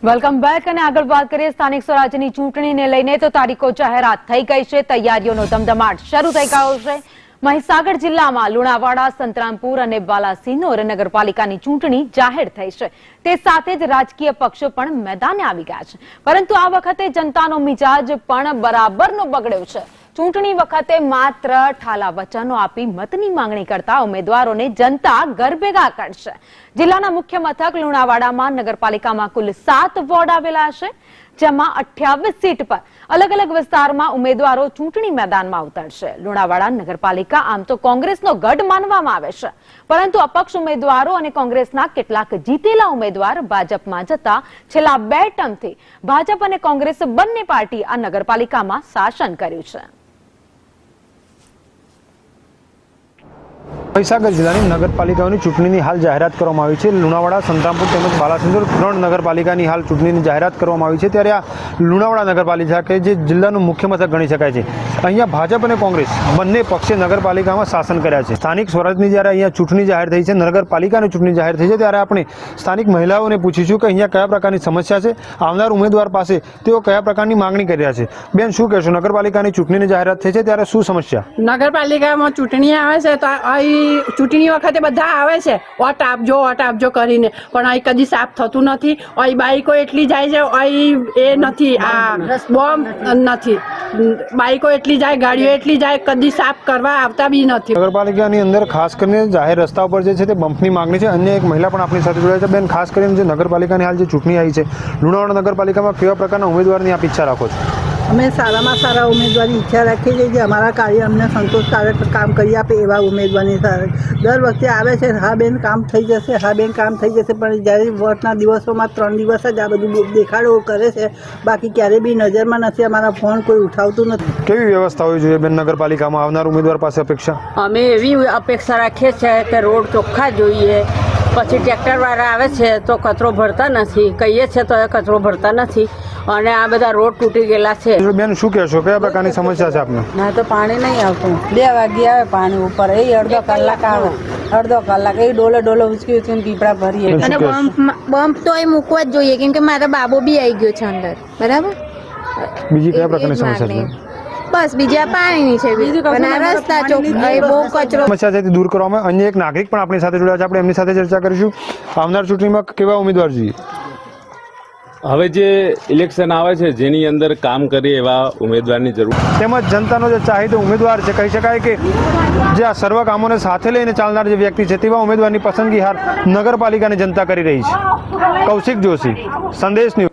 Welcome back અને આગળ વાત કરીએ સ્થાનિક સ્વરાજ્યની ચૂંટણીને લઈને તો તારીખો જાહેરાત થઈ ગઈ છે। તૈયારીઓનો ધમધમાટ શરૂ થઈ ગયો છે। મહીસાગર જિલ્લામાં લુણાવાડા, સંતરામપુર અને બાલાસિનોર નગરપાલિકાની ચૂંટણી જાહેર થઈ છે। તે સાથે જ રાજકીય પક્ષો પણ મેદાને આવી ગયા છે, પરંતુ આ વખતે જનતાનો મિજાજ પણ બરાબરનો બગડ્યો છે। ચૂંટણી વખતે માત્ર ઠાલા વચનો આપી મતની માંગણી કરતા ઉમેદવારોને જનતા ઘર ભેગા કરશે। જિલ્લાના મુખ્ય મથક લુણાવાડામાં નગરપાલિકામાં કુલ 7 વોર્ડ આવેલા છે, જેમાં 28 સીટ પર અલગ અલગ વિસ્તારમાં ઉમેદવારો ચૂંટણી મેદાનમાં ઉતરશે। લુણાવાડા નગરપાલિકા આમ તો કોંગ્રેસનો ગઢ માનવામાં આવે છે, પરંતુ અપક્ષ ઉમેદવારો અને કોંગ્રેસના કેટલાક જીતેલા ઉમેદવાર ભાજપમાં જતા છેલ્લા 2 ટર્મથી ભાજપ અને કોંગ્રેસ બંને પાર્ટી આ નગરપાલિકામાં શાસન કર્યું છે। મહીસાગર જિલ્લાની નગરપાલિકાઓની ચૂંટણીની હાલ જાહેરાત કરવામાં આવી છે। લુણાવાડા, સંતરામપુર તેમજ બાલાસિનોર 3 નગરપાલિકાની હાલ ચૂંટણીની જાહેરાત કરવામાં આવી છે। ત્યારે આ લુણાવાડા નગરપાલિકા કે જે જિલ્લાનું મુખ્ય મથક ગણી શકાય છે, અહીંયા ભાજપ અને કોંગ્રેસ બંને પક્ષે નગરપાલિકામાં શાસન કર્યા છે। સ્થાનિક સ્વરાજની જ્યારે અહીંયા ચૂંટણી જાહેર થઈ છે, નગરપાલિકાની ચૂંટણી જાહેર થઈ છે, ત્યારે આપણે સ્થાનિક મહિલાઓને પૂછીશું કે અહીંયા કયા પ્રકારની સમસ્યા છે, આવનાર ઉમેદવાર પાસે તેઓ કયા પ્રકારની માંગણી કરી રહ્યા છે। બેન, શું કહેશો? નગરપાલિકાની ચૂંટણીની જાહેરાત થઈ છે ત્યારે શું સમસ્યા? નગરપાલિકામાં ચૂંટણી આવે છે તો ચૂંટણી વખતે બધા આવે છે વોટ આપજો કરીને, પણ અહીં કદી સાફ થતું નથી। અહીં બાઈકો એટલી જાય છે, અહીં એ નથી, આ બોમ્બ નથી, બાઈકો એટલી જાય, ગાડીઓ એટલી જાય, કદી સાફ કરવા આવતા બી નથી। નગરપાલિકાની અંદર ખાસ કરીને જાહેર રસ્તા ઉપર જે છે તે બમ્પની માંગણી છે। અન્ય એક મહિલા પણ આપણી સાથે જોડાયા છે। બેન, ખાસ કરીને જે નગરપાલિકાની હાલ જે ચૂંટણી આવી છે, લુણાવાડા નગરપાલિકામાં કેવા પ્રકારના ઉમેદવારની આપ ઈચ્છા રાખો છો? અમે સારામાં સારા ઉમેદવારની ઈચ્છા રાખીએ છીએ, જે અમારા કાર્ય અમને સંતોષકારક કામ કરી આપે એવા ઉમેદવારની દર વખતે આવે છે, હા બેન કામ થઈ જશે, હા બેન કામ થઈ જશે, પણ જ્યારે વોટના દિવસોમાં 3 દિવસ જ આ બધું દેખાડો કરે છે, બાકી ક્યારેય બી નજરમાં નથી। અમારા ફોન કોઈ ઉઠાવતું નથી। કેવી વ્યવસ્થા હોવી જોઈએ બેન નગરપાલિકામાં આવનાર ઉમેદવાર પાસે અપેક્ષા? અમે એવી અપેક્ષા રાખીએ છીએ કે રોડ ચોખ્ખા જોઈએ, પછી ટ્રેક્ટરવાળા આવે છે તો કચરો ભરતા નથી, કહીએ છીએ તો એ કચરો ભરતા નથી, અને આ બધા રોડ તૂટી ગયેલા છે। બેન, શું કહેશો? કયા પ્રકારની સમસ્યા છે આપને? ના તો પાણી નહીં આવતું, 2 વાગે આવે પાણી ઉપર, એ અડધો કલાક આવે, અડધો કલાક એ ડોલે ઉચકી પીપળા ભરીએ। અને બમ્પ તો એ મૂકવા જ જોઈએ, કેમ કે મારો બાબો બી આવી ગયો છે અંદર, બરાબર। બીજી કયા પ્રકારની સમસ્યા છે? બસ બીજા પાણીની છે, બીજું રસ્તા ચોખ્ખા, બહુ કચરો સમસ્યા છે દૂર કરવામાં અન્ય એક નાગરિક પણ આપણી સાથે જોડાયા છે, આપણે એમની સાથે ચર્ચા કરીશું। આવનાર ચૂંટણીમાં કેવા ઉમેદવાર જોઈએ? હવે જે ઇલેક્શન આવે છે જેની અંદર કામ કરે એવા ઉમેદવારની જરૂર, તેમજ જનતાનો જે ચાહીતો ઉમેદવાર છે, કહી શકાય કે જે આ સર્વ કામોને સાથે લઈને ચાલનાર જે વ્યક્તિ છે, તેવા ઉમેદવારની પસંદગી હાલ નગરપાલિકાની જનતા કરી રહી છે। કૌશિક જોશી, સંદેશ ન્યૂઝ।